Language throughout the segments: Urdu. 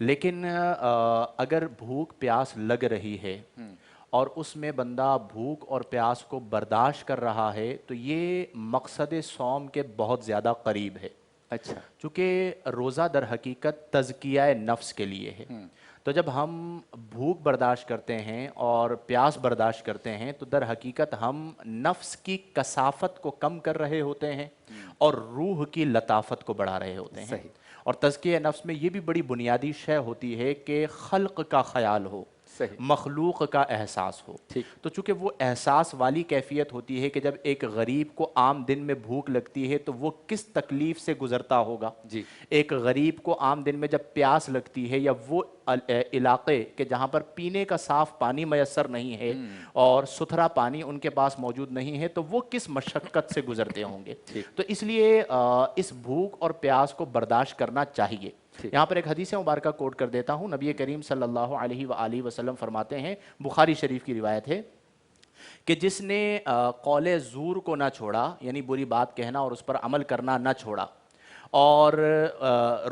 لیکن اگر بھوک پیاس لگ رہی ہے اور اس میں بندہ بھوک اور پیاس کو برداشت کر رہا ہے تو یہ مقصد صوم کے بہت زیادہ قریب ہے. اچھا. چونکہ روزہ در حقیقت تزکیہ نفس کے لیے ہے. تو جب ہم بھوک برداشت کرتے ہیں اور پیاس برداشت کرتے ہیں تو در حقیقت ہم نفس کی کثافت کو کم کر رہے ہوتے ہیں اور روح کی لطافت کو بڑھا رہے ہوتے ہیں. صحیح. اور تزکیہ نفس میں یہ بھی بڑی بنیادی شے ہوتی ہے کہ خلق کا خیال ہو, مخلوق کا احساس ہو. تو چونکہ وہ احساس والی کیفیت ہوتی ہے کہ جب ایک غریب کو عام دن میں بھوک لگتی ہے تو وہ کس تکلیف سے گزرتا ہوگا. ایک غریب کو عام دن میں جب پیاس لگتی ہے یا وہ علاقے کہ جہاں پر پینے کا صاف پانی میسر نہیں ہے اور ستھرا پانی ان کے پاس موجود نہیں ہے تو وہ کس مشقت سے گزرتے ہوں گے. تو اس لیے اس بھوک اور پیاس کو برداشت کرنا چاہیے. یہاں پر ایک حدیث مبارکہ کوٹ کر دیتا ہوں. نبی کریم صلی اللہ علیہ وآلہ وسلم فرماتے ہیں, بخاری شریف کی روایت ہے, کہ جس نے قول زور کو نہ چھوڑا, یعنی بری بات کہنا اور اس پر عمل کرنا نہ چھوڑا, اور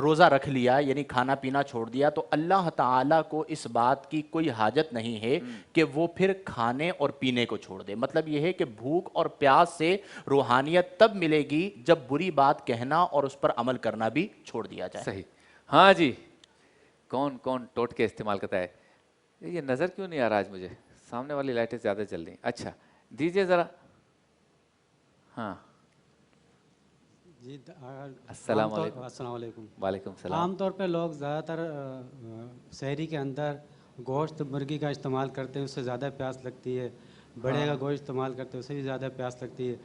روزہ رکھ لیا یعنی کھانا پینا چھوڑ دیا, تو اللہ تعالیٰ کو اس بات کی کوئی حاجت نہیں ہے کہ وہ پھر کھانے اور پینے کو چھوڑ دے. مطلب یہ ہے کہ بھوک اور پیاس سے روحانیت تب ملے گی جب بری بات کہنا اور اس پر عمل کرنا بھی چھوڑ دیا جائے. صحیح. ہاں جی, کون کون ٹوٹکے استعمال کرتا ہے؟ یہ نظر کیوں نہیں آ رہا آج مجھے, سامنے والی لائٹیں زیادہ چل رہی ہیں. اچھا دیجئے ذرا. ہاں جی السلام علیکم. السلام علیکم. وعلیکم السلام. عام طور پہ لوگ زیادہ تر سحری کے اندر گوشت مرغی کا استعمال کرتے ہیں, اس سے زیادہ پیاس لگتی ہے. بڑے کا گوشت استعمال کرتے ہیں, اس سے بھی زیادہ پیاس لگتی ہے.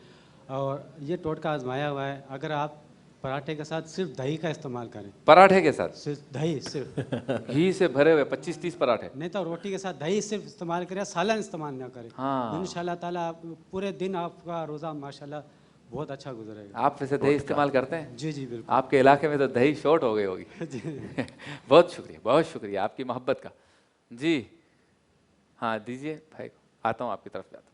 اور یہ ٹوٹکا آزمایا ہوا ہے, اگر آپ پراٹھے کے ساتھ صرف دہی کا استعمال کریں. پراٹھے کے ساتھ صرف دہی, صرف گھی سے بھرے ہوئے 25-30 پراٹھے نہیں تو روٹی کے ساتھ دہی صرف استعمال کریں, سالن استعمال نہ کریں. انشاءاللہ تعالیٰ آپ پورے دن آپ کا روزہ ماشاءاللہ بہت اچھا گزرے گا. آپ ویسے دہی استعمال کرتے ہیں؟ جی جی بالکل. آپ کے علاقے میں تو دہی شارٹ ہو گئی ہوگی. بہت شکریہ, بہت شکریہ آپ کی محبت کا. جی ہاں دیجئے بھائی کو, آتا ہوں آپ کی طرف جاتا ہوں.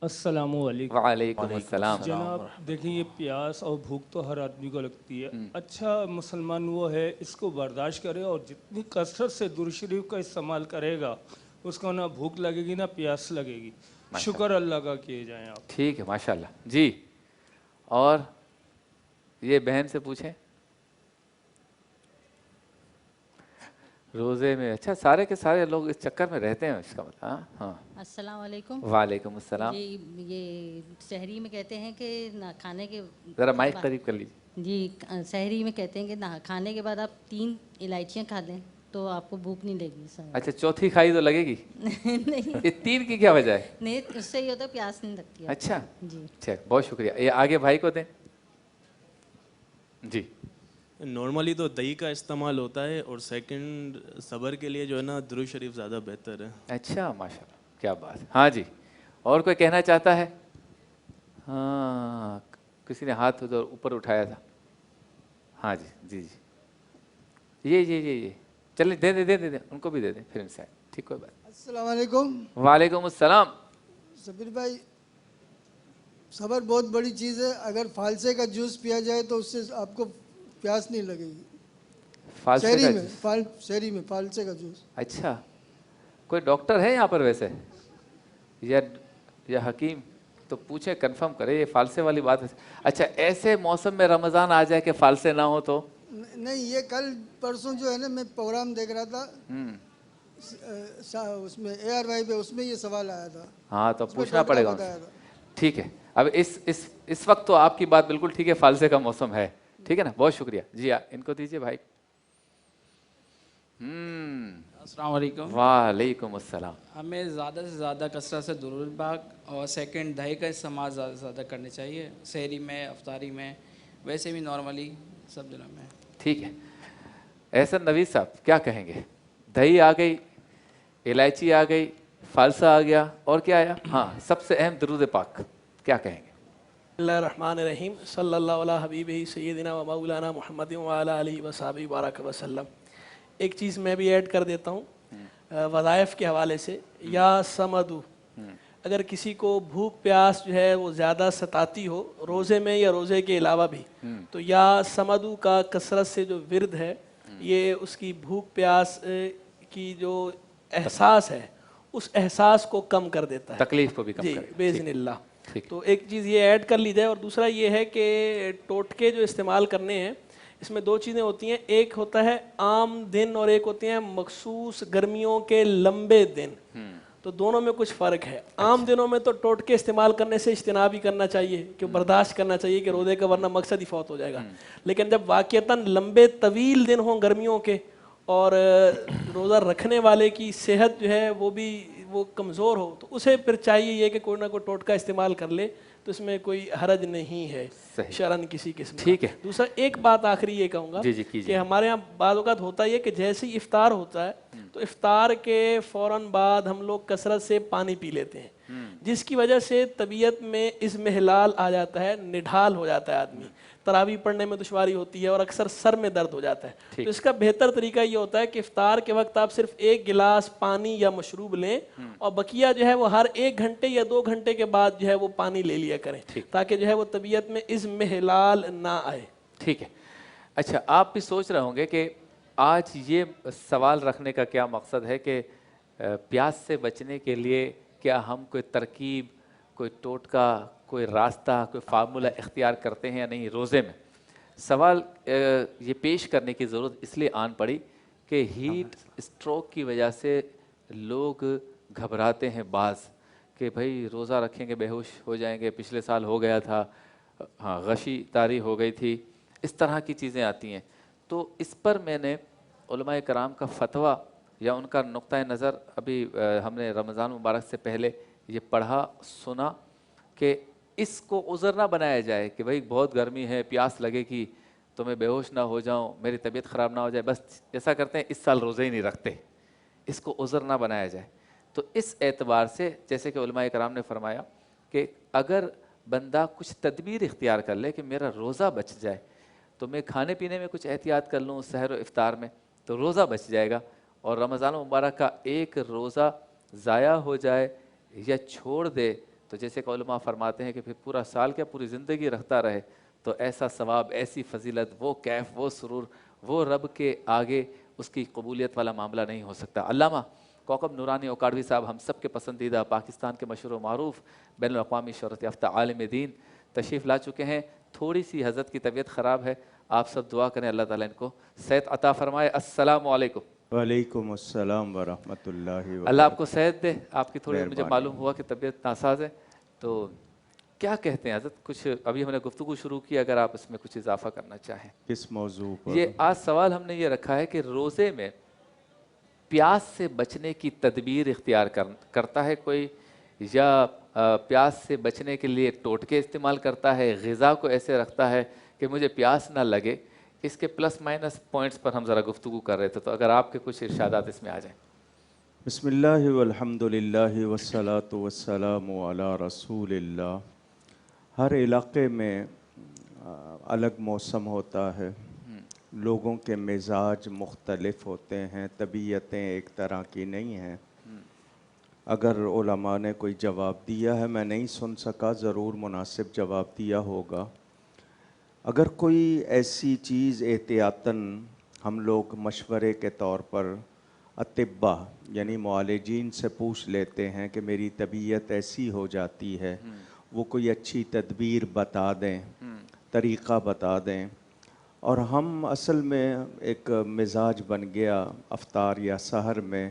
السلام علیکم. وعلیکم السلام. جناب دیکھیں, یہ پیاس اور بھوک تو ہر آدمی کو لگتی ہے. اچھا مسلمان وہ ہے اس کو برداشت کرے اور جتنی کثرت سے درود شریف کا استعمال کرے گا اس کو نہ بھوک لگے گی نہ پیاس لگے گی. شکر اللہ کا کیے جائیں آپ. ٹھیک ہے ماشاءاللہ. جی اور یہ بہن سے پوچھیں, روزے میں اچھا سارے کے سارے لوگ اس چکر میں رہتے ہیں اس کا مطلب. ہاں السلام علیکم. وعلیکم السلام. یہ سحری میں کہتے ہیں کہ نہ کھانے کے, ذرا مائک قریب کر لیجیے. جی سحری میں کہتے ہیں کہ نہ کھانے کے بعد آپ 3 الائچیاں کھا لیں تو آپ کو بھوک نہیں لگے گی. اچھا چوتھی کھائی تو لگے گی؟ نہیں, یہ 3 کی کیا وجہ ہے؟ نہیں اس سے یہ ہوتا ہے پیاس نہیں لگتی. اچھا جی اچھا بہت شکریہ. یہ آگے بھائی کو دیں. جی نارملی تو دہی کا استعمال ہوتا ہے, اور سیکنڈ صبر کے لیے جو ہے نا درود شریف زیادہ بہتر ہے. اچھا ماشاءاللہ کیا بات. ہاں جی اور کوئی کہنا چاہتا ہے؟ ہاں کسی نے ہاتھ ادھر اوپر اٹھایا تھا. ہاں جی جی جی یہ چلیں دے دیں ان کو بھی دے دیں پھر ان سے. ٹھیک کوئی بات. السلام علیکم. وعلیکم السلام. صبر بھائی, صبر بہت بڑی چیز ہے. اگر فالسے کا جوس پیا جائے تو اس سے آپ کو پیاس نہیں لگے گی. شہری میں فالسے کا جوس. اچھا کوئی ڈاکٹر ہے یہاں پر ویسے یا حکیم تو پوچھیں, کنفرم کرے یہ فالسے والی بات ہے. اچھا ایسے موسم میں رمضان آ جائے کہ فالسے نہ ہو تو؟ نہیں, یہ کل پرسوں جو ہے نا میں پروگرام دیکھ رہا تھا اس میں ARY پہ, اس میں یہ سوال آیا تھا. ہاں تو پوچھنا پڑے گا. ٹھیک ہے اب اس وقت تو آپ کی بات بالکل ٹھیک ہے, فالسے کا موسم ہے. ٹھیک ہے نا, بہت شکریہ. جی ان کو دیجیے بھائی. السلام علیکم. وعلیکم السلام. ہمیں زیادہ سے زیادہ کثرت سے درود پاک اور سیکنڈ دہی کا استعمال زیادہ سے زیادہ کرنے چاہیے, سحری میں, افطاری میں, ویسے بھی نارملی سب دنوں میں. ٹھیک ہے احسن نوید صاحب کیا کہیں گے؟ دہی آ گئی, الائچی آ گئی, فالسا آ گیا, اور کیا آیا؟ ہاں سب سے اہم درود پاک, کیا کہیں گے؟ بسم اللہ الرحمن الرحیم. صلی اللہ علیہ حبیبہ سیدنا و مولانا محمد وعلی آلہ وصحبہ بارک وسلم. ایک چیز میں بھی ایڈ کر دیتا ہوں وظائف کے حوالے سے. یا سمدو, اگر کسی کو بھوک پیاس جو ہے وہ زیادہ ستاتی ہو روزے میں یا روزے کے علاوہ بھی, تو یا سمدو کا کثرت سے جو ورد ہے یہ اس کی بھوک پیاس کی جو احساس ہے اس احساس کو کم کر دیتا ہے، تکلیف کو بھی کم جی کرے گا۔ باذن اللہ۔ تو ایک چیز یہ ایڈ کر لی جائے، اور دوسرا یہ ہے کہ ٹوٹکے جو استعمال کرنے ہیں اس میں دو چیزیں ہوتی ہیں، ایک ہوتا ہے عام دن اور ایک ہوتے ہیں مخصوص گرمیوں کے لمبے دن، تو دونوں میں کچھ فرق ہے۔ عام دنوں میں تو ٹوٹکے استعمال کرنے سے اجتناب ہی کرنا چاہیے، کہ برداشت کرنا چاہیے کہ روزے کا ورنہ مقصد ہی فوت ہو جائے گا، لیکن جب واقعتاً لمبے طویل دن ہوں گرمیوں کے اور روزہ رکھنے والے کی صحت جو ہے وہ کمزور ہو، تو اسے پھر چاہیے یہ کہ کوئی نہ کوئی ٹوٹکا استعمال کر لے، تو اس میں کوئی حرج نہیں ہے شرعاً کسی قسم کا۔ ٹھیک ہے۔ دوسرا ایک بات آخری یہ کہوں گا کہ ہمارے ہاں بعض اوقات ہوتا ہے کہ جیسے ہی افطار ہوتا ہے تو افطار کے فوراً بعد ہم لوگ کثرت سے پانی پی لیتے ہیں، جس کی وجہ سے طبیعت میں اضمحلال آ جاتا ہے، نڈھال ہو جاتا ہے آدمی، تراویح پڑھنے میں دشواری ہوتی ہے اور اکثر سر میں درد ہو جاتا ہے۔ تو اس کا بہتر طریقہ یہ ہوتا ہے کہ افطار کے وقت آپ صرف 1 گلاس پانی یا مشروب لیں، اور بقیہ جو ہے وہ ہر 1 گھنٹے یا 2 گھنٹے کے بعد جو ہے وہ پانی لے لیا کریں، تاکہ جو ہے وہ طبیعت میں اضمحلال نہ آئے۔ ٹھیک ہے۔ اچھا، آپ بھی سوچ رہے ہوں گے کہ آج یہ سوال رکھنے کا کیا مقصد ہے کہ پیاس سے بچنے کے لیے کیا ہم کوئی ترکیب، کوئی ٹوٹکا، کوئی راستہ، کوئی فارمولہ اختیار کرتے ہیں یا نہیں روزے میں؟ سوال یہ پیش کرنے کی ضرورت اس لیے آن پڑی کہ ہیٹ اسٹروک کی وجہ سے لوگ گھبراتے ہیں بعض، کہ بھائی روزہ رکھیں گے بے ہوش ہو جائیں گے، پچھلے سال ہو گیا تھا، ہاں غشی طاری ہو گئی تھی، اس طرح کی چیزیں آتی ہیں۔ تو اس پر میں نے علماء کرام کا فتویٰ یا ان کا نقطہ نظر ابھی ہم نے رمضان مبارک سے پہلے یہ پڑھا سنا کہ اس کو عذر نہ بنایا جائے کہ بھائی بہت گرمی ہے، پیاس لگے گی تو میں بے ہوش نہ ہو جاؤں، میری طبیعت خراب نہ ہو جائے، بس ایسا کرتے ہیں اس سال روزے ہی نہیں رکھتے، اس کو عذر نہ بنایا جائے۔ تو اس اعتبار سے جیسے کہ علماء کرام نے فرمایا کہ اگر بندہ کچھ تدبیر اختیار کر لے کہ میرا روزہ بچ جائے، تو میں کھانے پینے میں کچھ احتیاط کر لوں سحر و افطار میں، تو روزہ بچ جائے گا، اور رمضان مبارک کا ایک روزہ ضائع ہو جائے یا چھوڑ دے تو جیسے کہ علماء فرماتے ہیں کہ پھر پورا سال کیا پوری زندگی رکھتا رہے، تو ایسا ثواب، ایسی فضیلت، وہ کیف، وہ سرور، وہ رب کے آگے اس کی قبولیت والا معاملہ نہیں ہو سکتا۔ علامہ کوکب نورانی اوکاڑوی صاحب ہم سب کے پسندیدہ، پاکستان کے مشہور و معروف، بین الاقوامی شہرت یافتہ عالم دین تشریف لا چکے ہیں۔ تھوڑی سی حضرت کی طبیعت خراب ہے، آپ سب دعا کریں اللہ تعالیٰ ان کو صحت عطا فرمائے۔ السلام علیکم۔ وعلیکم السلام ورحمۃ اللہ وبرکاتہ۔ اللہ آپ کو صحت دے۔ آپ کی تھوڑی مجھے معلوم ہوا کہ طبیعت ناساز ہے، تو کیا کہتے ہیں حضرت؟ کچھ ابھی ہم نے گفتگو شروع کی، اگر آپ اس میں کچھ اضافہ کرنا چاہیں۔ کس موضوع پر؟ یہ آج سوال ہم نے یہ رکھا ہے کہ روزے میں پیاس سے بچنے کی تدبیر اختیار کرتا ہے کوئی، یا پیاس سے بچنے کے لیے ٹوٹکے استعمال کرتا ہے، غذا کو ایسے رکھتا ہے کہ مجھے پیاس نہ لگے؟ اس کے پلس مائنس پوائنٹس پر ہم ذرا گفتگو کر رہے تھے، تو اگر آپ کے کچھ ارشادات اس میں آ جائیں۔ بسم اللہ والحمد للہ والصلاة والسلام علی رسول اللہ۔ ہر علاقے میں الگ موسم ہوتا ہے، لوگوں کے مزاج مختلف ہوتے ہیں، طبیعتیں ایک طرح کی نہیں ہیں۔ اگر علماء نے کوئی جواب دیا ہے، میں نہیں سن سکا، ضرور مناسب جواب دیا ہوگا۔ اگر کوئی ایسی چیز احتیاطاً ہم لوگ مشورے کے طور پر اطباء یعنی معالجین سے پوچھ لیتے ہیں کہ میری طبیعت ایسی ہو جاتی ہے، وہ کوئی اچھی تدبیر بتا دیں، طریقہ بتا دیں، اور ہم اصل میں ایک مزاج بن گیا افطار یا سحر میں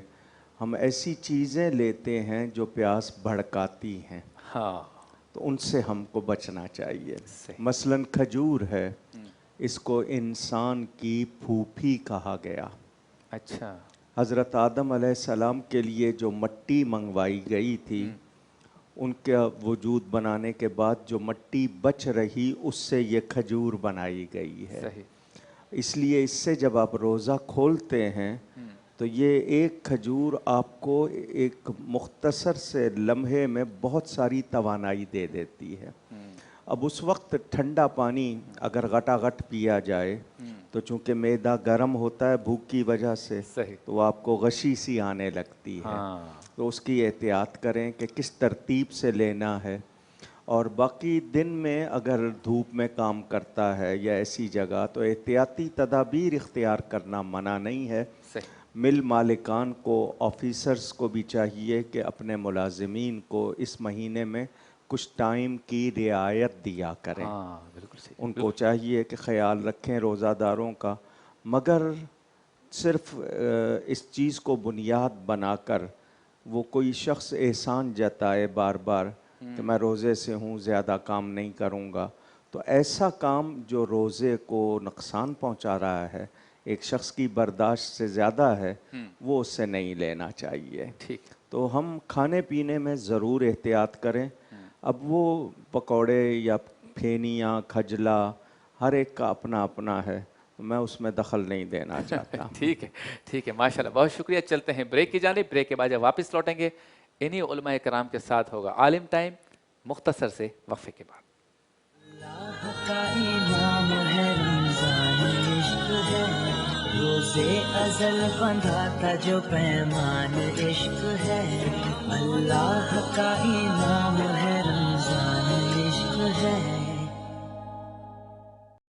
ہم ایسی چیزیں لیتے ہیں جو پیاس بھڑکاتی ہیں، ہاں، تو ان سے ہم کو بچنا چاہیے۔ مثلاً کھجور ہے، اس کو انسان کی پھوپھی کہا گیا۔ اچھا، حضرت آدم علیہ السلام کے لیے جو مٹی منگوائی گئی تھی، ان کا وجود بنانے کے بعد جو مٹی بچ رہی اس سے یہ کھجور بنائی گئی ہے۔ اس لیے اس سے جب آپ روزہ کھولتے ہیں تو یہ ایک کھجور آپ کو ایک مختصر سے لمحے میں بہت ساری توانائی دے دیتی ہے۔ اب اس وقت ٹھنڈا پانی اگر گھٹا گھٹ پیا جائے تو چونکہ معدہ گرم ہوتا ہے بھوک کی وجہ سے، تو آپ کو غشی سی آنے لگتی ہے، تو اس کی احتیاط کریں کہ کس ترتیب سے لینا ہے۔ اور باقی دن میں اگر دھوپ میں کام کرتا ہے یا ایسی جگہ تو احتیاطی تدابیر اختیار کرنا منع نہیں ہے. مل مالکان کو آفیسرز کو بھی چاہیے کہ اپنے ملازمین کو اس مہینے میں کچھ ٹائم کی رعایت دیا کریں. ان کو چاہیے کہ خیال رکھیں روزہ داروں کا، مگر صرف اس چیز کو بنیاد بنا کر وہ کوئی شخص احسان جتائے بار بار کہ میں روزے سے ہوں زیادہ کام نہیں کروں گا، تو ایسا کام جو روزے کو نقصان پہنچا رہا ہے، ایک شخص کی برداشت سے زیادہ ہے، وہ اس سے نہیں لینا چاہیے. تو ہم کھانے پینے میں ضرور احتیاط کریں. اب وہ پکوڑے یا پھینیاں کھجلا ہر ایک کا اپنا اپنا ہے، میں اس میں دخل نہیں دینا چاہتا. ٹھیک ہے ماشاءاللہ، بہت شکریہ. چلتے ہیں بریک کی جانب. بریک کے بعد جب واپس لوٹیں گے انہی علماء کرام کے ساتھ ہوگا عالم ٹائم، مختصر سے وقفے کے بعد. اللہ کا انعام ہے رمضان عشق ہے، روزے ازل بندھا تھا جو پیمان عشق ہے. اللہ کا انعام